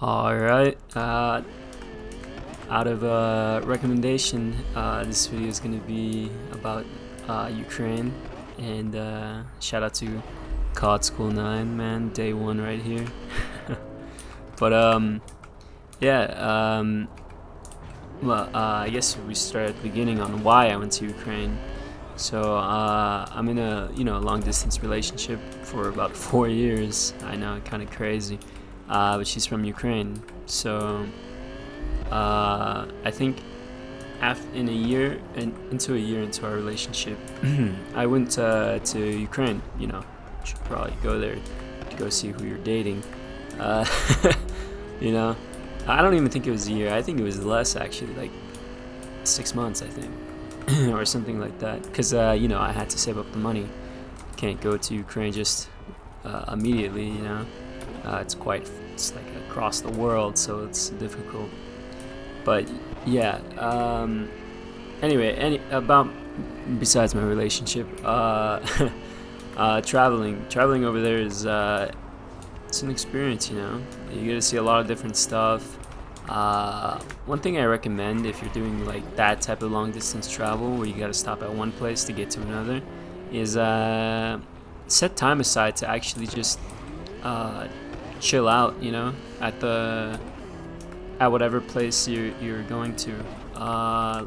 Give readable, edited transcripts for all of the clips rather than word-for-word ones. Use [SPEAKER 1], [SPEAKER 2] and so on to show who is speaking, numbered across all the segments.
[SPEAKER 1] All right. Out of recommendation, this video is gonna be about Ukraine, and shout out to COD School 9, man, day one right here. But yeah. Well, I guess we start at the beginning on why I went to Ukraine. So I'm in a long distance relationship for about 4 years. I know, kind of crazy, but she's from Ukraine. So I think in a year and into a year into our relationship, I went to Ukraine. Should probably go there to go see who you're dating. Uh, you know, I don't even think it was a year. I think it was less, actually, like 6 months, I think, or something like that. Because I had to save up the money. Can't go to Ukraine just immediately. It's like across the world, so it's difficult. But yeah. Anyway, about besides my relationship, traveling over there is it's an experience. You get to see a lot of different stuff. One thing I recommend if you're doing like that type of long distance travel where you gotta stop at one place to get to another is set time aside to actually just chill out, at whatever place you're going to.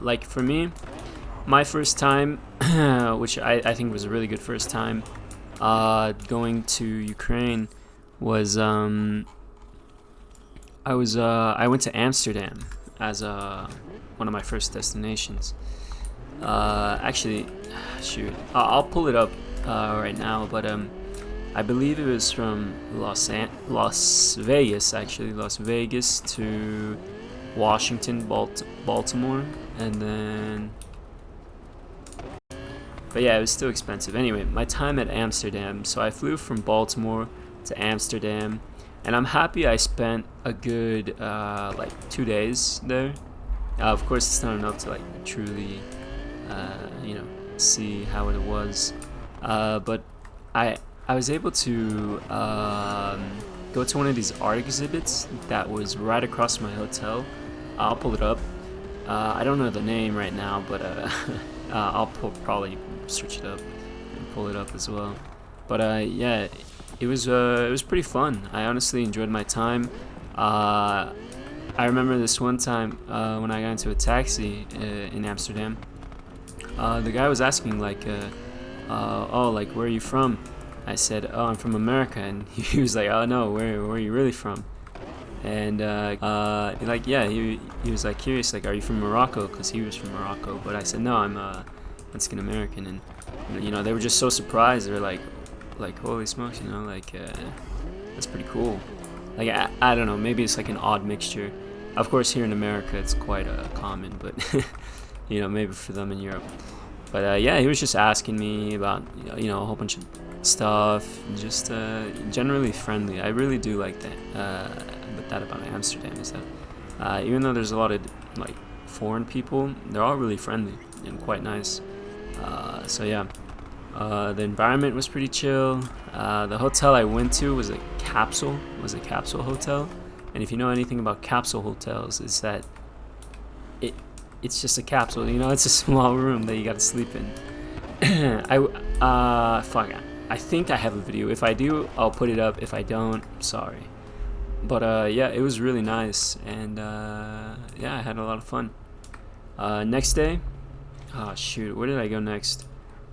[SPEAKER 1] Like for me, my first time, which I think was a really good first time, going to Ukraine was I went to Amsterdam as one of my first destinations. Actually, shoot, I'll pull it up right now, but I believe it was from Las Vegas, actually, Las Vegas to Washington, Baltimore, and then. But yeah, it was still expensive. Anyway, my time at Amsterdam. So I flew from Baltimore to Amsterdam, and I'm happy I spent a good like 2 days there. Of course, it's not enough to like truly, see how it was. But I was able to go to one of these art exhibits that was right across from my hotel. I'll pull it up. I don't know the name right now, but I'll probably search it up and pull it up as well. But yeah, it was pretty fun. I honestly enjoyed my time. I remember this one time when I got into a taxi in Amsterdam. The guy was asking like, "Oh, like where are you from?" I said, "Oh, I'm from America," and he was like, "Oh no, where are you really from?" And he was like curious, like, "Are you from Morocco?" Because he was from Morocco. But I said, "No, I'm Mexican American," and they were just so surprised. They're like holy smokes, that's pretty cool. Like I don't know, maybe it's like an odd mixture. Of course, here in America, it's quite common, but maybe for them in Europe. But yeah, he was just asking me about a whole bunch of stuff, just generally friendly. I really do like that. But that about Amsterdam is that even though there's a lot of like foreign people, they're all really friendly and quite nice. So yeah, the environment was pretty chill. The hotel I went to was a capsule hotel, and if you know anything about capsule hotels, is that it's just a capsule. It's a small room that you got to sleep in. I think I have a video. If I do, I'll put it up. If I don't, sorry. But yeah, it was really nice, and yeah, I had a lot of fun. Next day, shoot, where did I go next?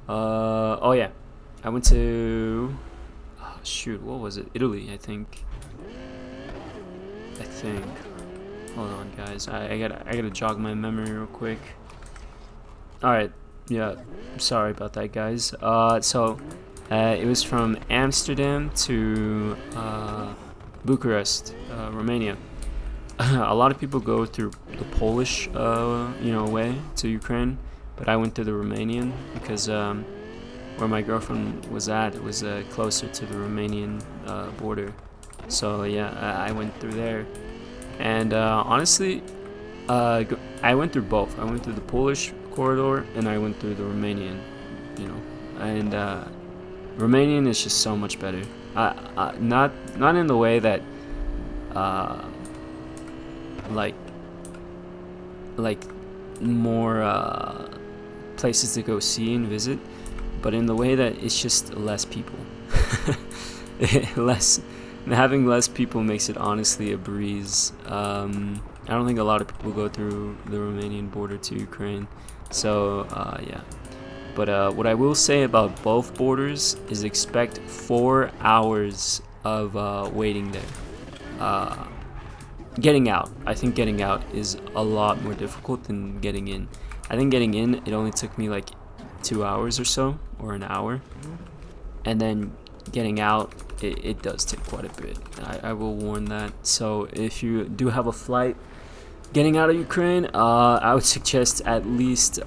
[SPEAKER 1] Oh yeah, I went to shoot, what was it? Italy, I think. Hold on, guys. I gotta jog my memory real quick. All right, yeah, sorry about that, guys. So it was from Amsterdam to Bucharest, Romania. A lot of people go through the Polish, way to Ukraine, but I went through the Romanian because where my girlfriend was at, it was closer to the Romanian border. So yeah, I went through there, and honestly, I went through both. I went through the Polish corridor, and I went through the Romanian, and Romanian is just so much better. Not in the way that uh, like like more places to go see and visit, but in the way that it's just less people. less Having less people makes it honestly a breeze. I don't think a lot of people go through the Romanian border to Ukraine, so yeah. But what I will say about both borders is expect 4 hours of waiting there. Getting out, I think getting out is a lot more difficult than getting in. I think getting in, it only took me like 2 hours or so, or an hour. And then getting out, it does take quite a bit. I will warn that. So if you do have a flight getting out of Ukraine, I would suggest at least,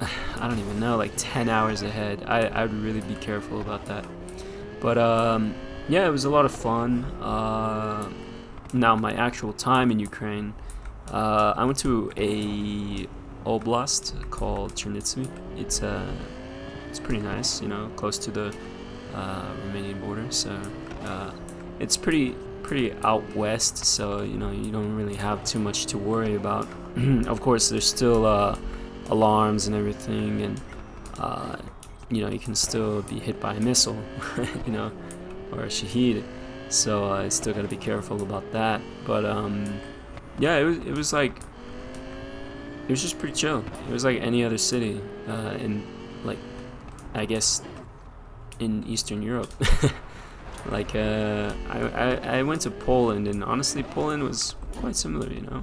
[SPEAKER 1] I don't even know, like 10 hours ahead. I would really be careful about that. But yeah, it was a lot of fun. Now my actual time in Ukraine, I went to a oblast called Chernivtsi. It's pretty nice, you know, close to the Romanian border. So it's pretty out west. So you know, you don't really have too much to worry about. Of course, there's still alarms and everything, and you know, you can still be hit by a missile, you know, or a shaheed. So I still gotta be careful about that. But yeah, it was like, it was just pretty chill. It was like any other city in, like, I guess, in Eastern Europe. Like I went to Poland, and honestly, Poland was quite similar, you know.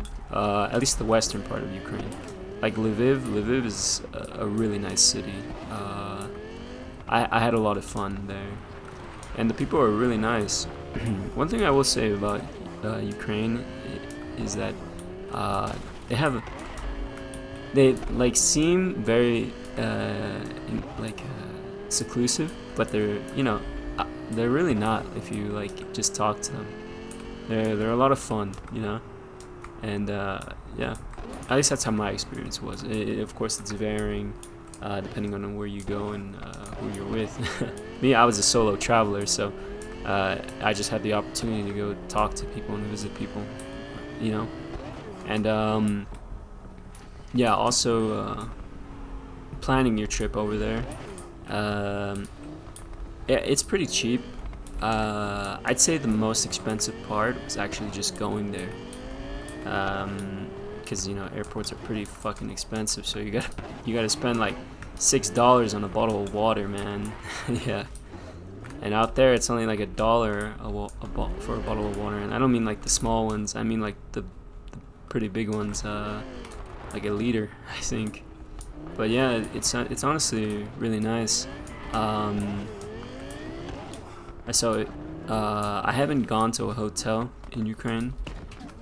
[SPEAKER 1] At least the western part of Ukraine. Like Lviv is a really nice city. I had a lot of fun there, and the people are really nice. One thing I will say about Ukraine is that they like seem very seclusive, but they're, you know, they're really not if you like just talk to them. They're a lot of fun, you know, and yeah, at least that's how my experience was. Of course, it's varying depending on where you go and who you're with. Me, I was a solo traveler, so I just had the opportunity to go talk to people and visit people, you know. And yeah, also planning your trip over there. Yeah, it's pretty cheap. I'd say the most expensive part was actually just going there, because you know, airports are pretty fucking expensive. So you gotta spend like $6 on a bottle of water, man. Yeah. And out there, it's only like $1 for a bottle of water. And I don't mean like the small ones. I mean like the pretty big ones, like a liter, I think. But yeah, it's honestly really nice. So I haven't gone to a hotel in Ukraine,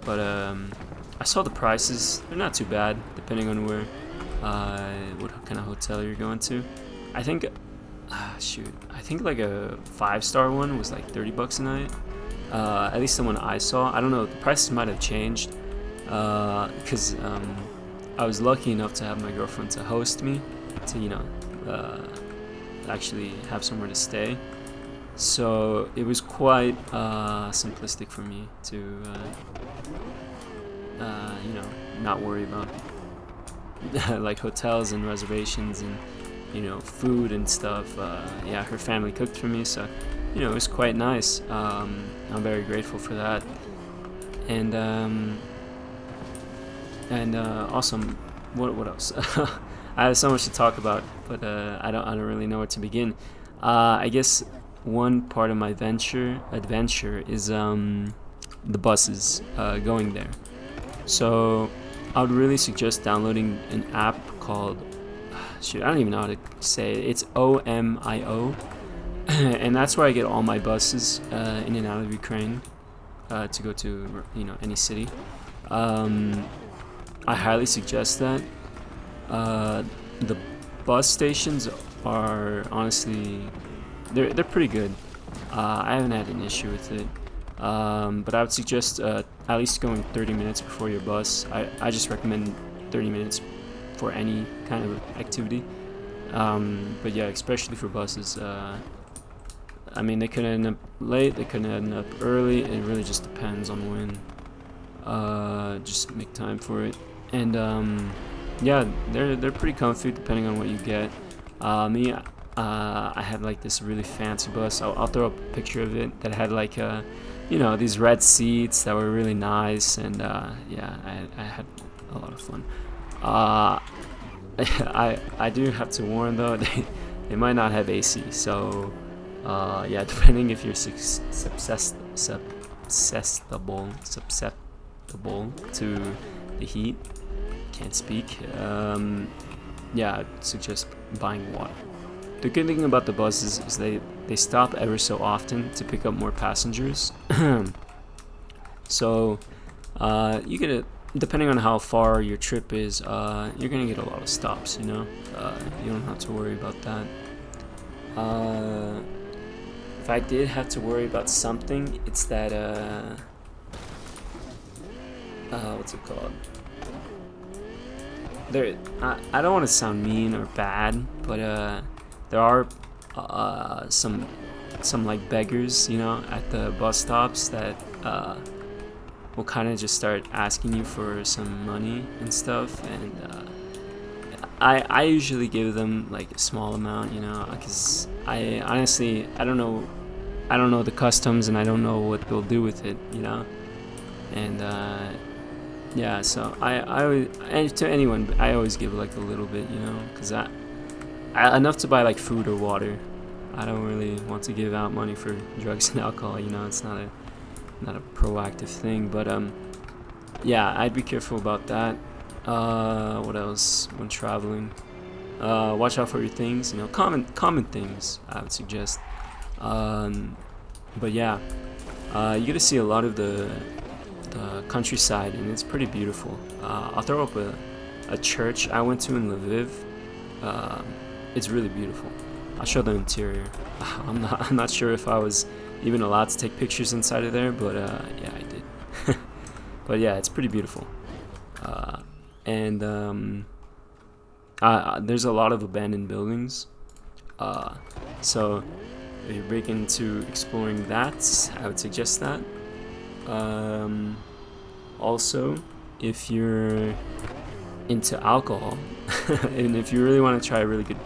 [SPEAKER 1] but I saw the prices. They're not too bad, depending on where, what kind of hotel you're going to. I think, I think like a 5-star one was like $30 a night. At least the one I saw. I don't know, the prices might have changed, because I was lucky enough to have my girlfriend to host me, to, you know, actually have somewhere to stay. So it was quite simplistic for me to, you know, not worry about like hotels and reservations and, you know, food and stuff. Yeah, her family cooked for me, so, you know, it was quite nice. I'm very grateful for that. And awesome. What else? I have so much to talk about, but I don't really know where to begin. I guess one part of my adventure is the buses going there. So I would really suggest downloading an app called, I don't even know how to say it. It's OMIO, and that's where I get all my buses in and out of Ukraine to go to, you know, any city. I highly suggest that. The bus stations are honestly, they're pretty good. I haven't had an issue with it, but I would suggest at least going 30 minutes before your bus. I just recommend 30 minutes for any kind of activity, but yeah, especially for buses. I mean, they could end up late, they could end up early. It really just depends on when. Just make time for it. And yeah, they're pretty comfy depending on what you get. Me, I had like this really fancy bus. I'll throw up a picture of it that had like these red seats that were really nice, and yeah, I had a lot of fun. I do have to warn though, they might not have AC, so yeah, depending if you're susceptible to the heat, can't speak. Yeah, I'd suggest buying water. The good thing about the buses is they stop ever so often to pick up more passengers. So you get depending on how far your trip is, you're gonna get a lot of stops. You don't have to worry about that. If I did have to worry about something, it's that what's it called? I don't want to sound mean or bad, but there are some like beggars, at the bus stops that will kind of just start asking you for some money and stuff, and I usually give them like a small amount, because I honestly I don't know the customs, and I don't know what they'll do with it, and yeah, so I always, and to anyone, I always give like a little bit, because I enough to buy like food or water. I don't really want to give out money for drugs and alcohol, it's not a proactive thing, but yeah, I'd be careful about that. What else when traveling? Watch out for your things, common things I would suggest. But yeah, you get to see a lot of the countryside, and it's pretty beautiful. I'll throw up a church I went to in Lviv. It's really beautiful. I'll show the interior. I'm not sure if I was even allowed to take pictures inside of there, but yeah, I did. But yeah, it's pretty beautiful. And there's a lot of abandoned buildings. So if you're big into exploring that, I would suggest that. Also, if you're into alcohol, and if you really want to try a really good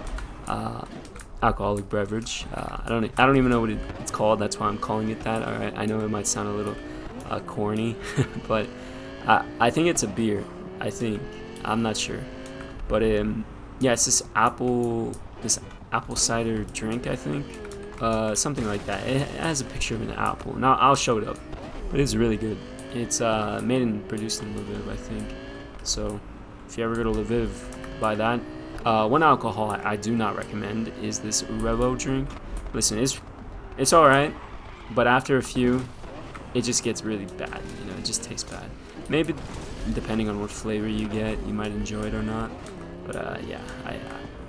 [SPEAKER 1] alcoholic beverage, I don't even know what it's called. That's why I'm calling it that. All right, I know it might sound a little corny, but I think it's a beer. I'm not sure, but yeah, it's this apple cider drink. I think something like that. It has a picture of an apple. Now I'll show it up, but it's really good. It's made and produced in Lviv, I think. So if you ever go to Lviv, buy that. One alcohol I do not recommend is this Revo drink. Listen, it's all right, but after a few, it just gets really bad. It just tastes bad. Maybe depending on what flavor you get, you might enjoy it or not. But yeah,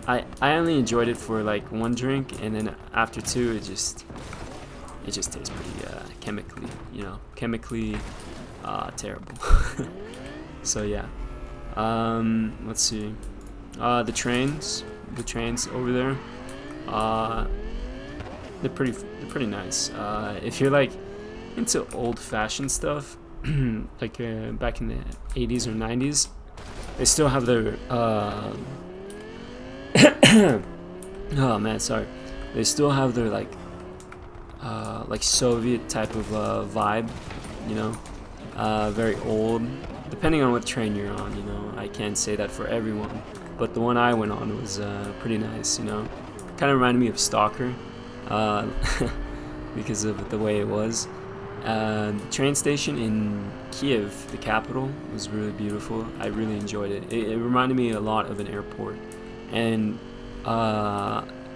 [SPEAKER 1] I only enjoyed it for like one drink, and then after two, it just tastes pretty chemically terrible. So yeah, let's see. The trains over there, they're pretty nice. If you're like into old-fashioned stuff, like back in the 80s or 90s, they still have their oh man, sorry. They still have their like Soviet type of vibe, very old. Depending on what train you're on, I can't say that for everyone, but the one I went on was pretty nice. Kind of reminded me of Stalker, because of the way it was. The train station in Kiev, the capital, was really beautiful. I really enjoyed it. It reminded me a lot of an airport, and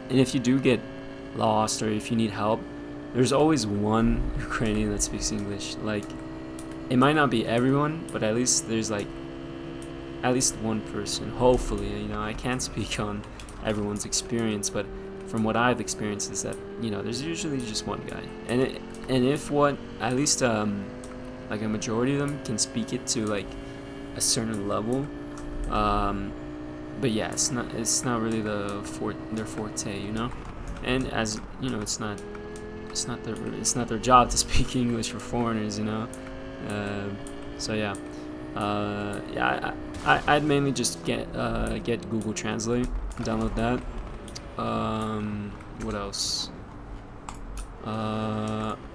[SPEAKER 1] if you do get lost or if you need help, there's always one Ukrainian that speaks English. Like, it might not be everyone, but at least there's like at least one person. Hopefully, I can't speak on everyone's experience, but from what I've experienced is that there's usually just one guy, and if at least like a majority of them can speak it to like a certain level, but yeah, it's not really their forte, and as it's not it's not their job to speak English for foreigners, you know. So yeah, yeah, I'd mainly just get Google Translate, download that. What else?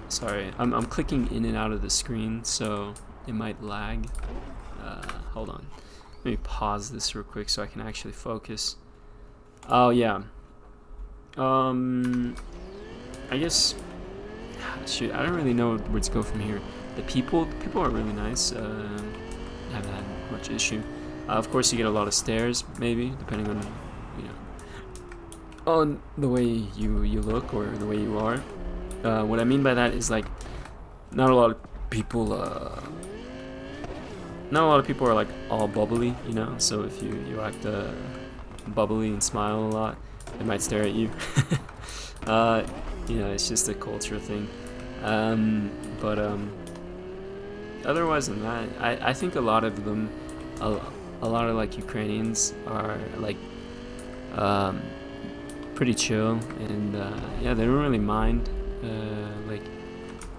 [SPEAKER 1] Sorry, I'm clicking in and out of the screen, so it might lag. Hold on, let me pause this real quick so I can actually focus. Oh yeah. I guess. Shoot, I don't really know where to go from here. The people are really nice. I haven't had much issue. Of course, you get a lot of stares, maybe depending on, you know, on the way you look or the way you are. What I mean by that is like, not a lot of people are like all bubbly, you know. So if you act bubbly and smile a lot, they might stare at you. You know, it's just a culture thing. But otherwise than that, I think a lot of them, a lot of like Ukrainians are like pretty chill, and yeah, they don't really mind like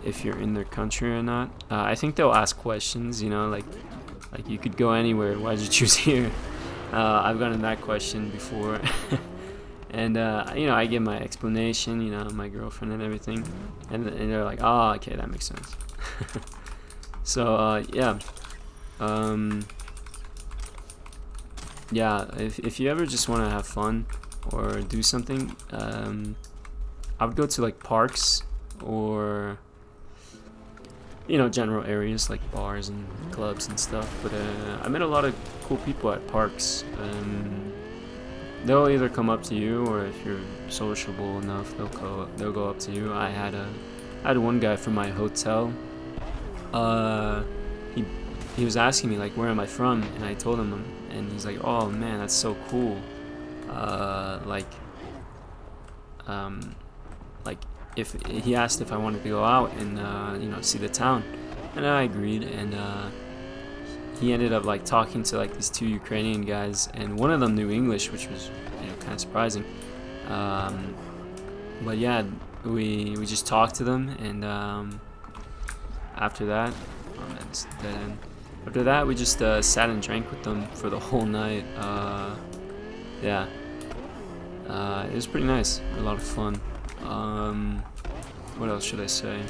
[SPEAKER 1] if you're in their country or not. I think they'll ask questions, you know, like you could go anywhere, why'd you choose here? I've gotten that question before. And you know, I give my explanation, you know, my girlfriend and everything, and they're like, oh, okay, that makes sense. So yeah, yeah, if you ever just want to have fun or do something, I would go to like parks or, you know, general areas like bars and clubs and stuff. But I met a lot of cool people at parks. They'll either come up to you, or if you're sociable enough, they'll go up to you. I had one guy from my hotel. He was asking me like, where am I from? And I told him, and he's like, oh man, that's so cool. Like if he asked if I wanted to go out and you know, see the town, and I agreed. And he ended up like talking to like these two Ukrainian guys, and one of them knew English, which was, you know, kind of surprising. But yeah, we just talked to them, and after that, oh man, it's dead end. After that, we just sat and drank with them for the whole night. Yeah, it was pretty nice, a lot of fun. What else should I say?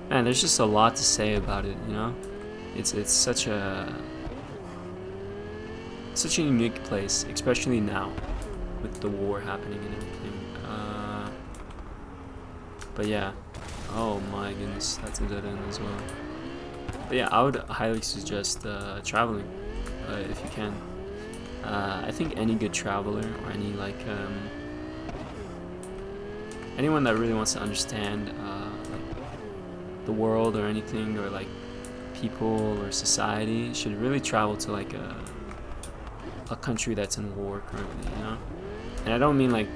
[SPEAKER 1] Man, there's just a lot to say about it, you know. It's such a unique place, especially now with the war happening and everything. But yeah, oh my goodness, that's a dead end as well. But yeah, I would highly suggest traveling if you can. I think any good traveler, or any like anyone that really wants to understand like the world or anything, or like people or society, should really travel to like a country that's in war currently, you know. And I don't mean like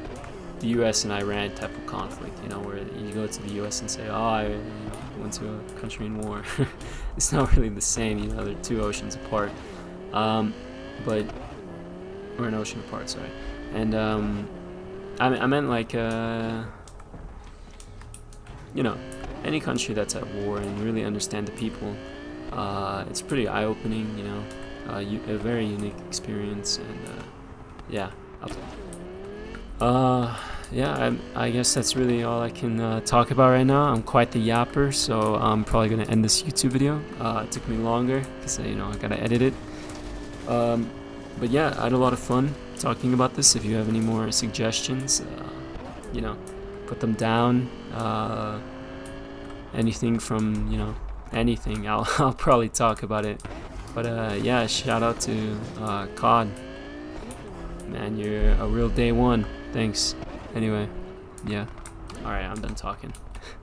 [SPEAKER 1] the U.S. and Iran type of conflict, you know, where you go to the U.S. and say, oh, I went to a country in war. It's not really the same, you know. They're two oceans apart, but or an ocean apart, sorry. And I meant like you know, any country that's at war, and really understand the people. It's pretty eye-opening, you know, a very unique experience, and yeah. Yeah, I guess that's really all I can talk about right now. I'm quite the yapper, so I'm probably gonna end this YouTube video. It took me longer because you know, I gotta edit it. But yeah, I had a lot of fun talking about this. If you have any more suggestions, you know, put them down. Anything from, you know, anything, I'll probably talk about it. But yeah, shout out to COD. Man, you're a real day one. Thanks. Anyway, yeah. Alright, I'm done talking.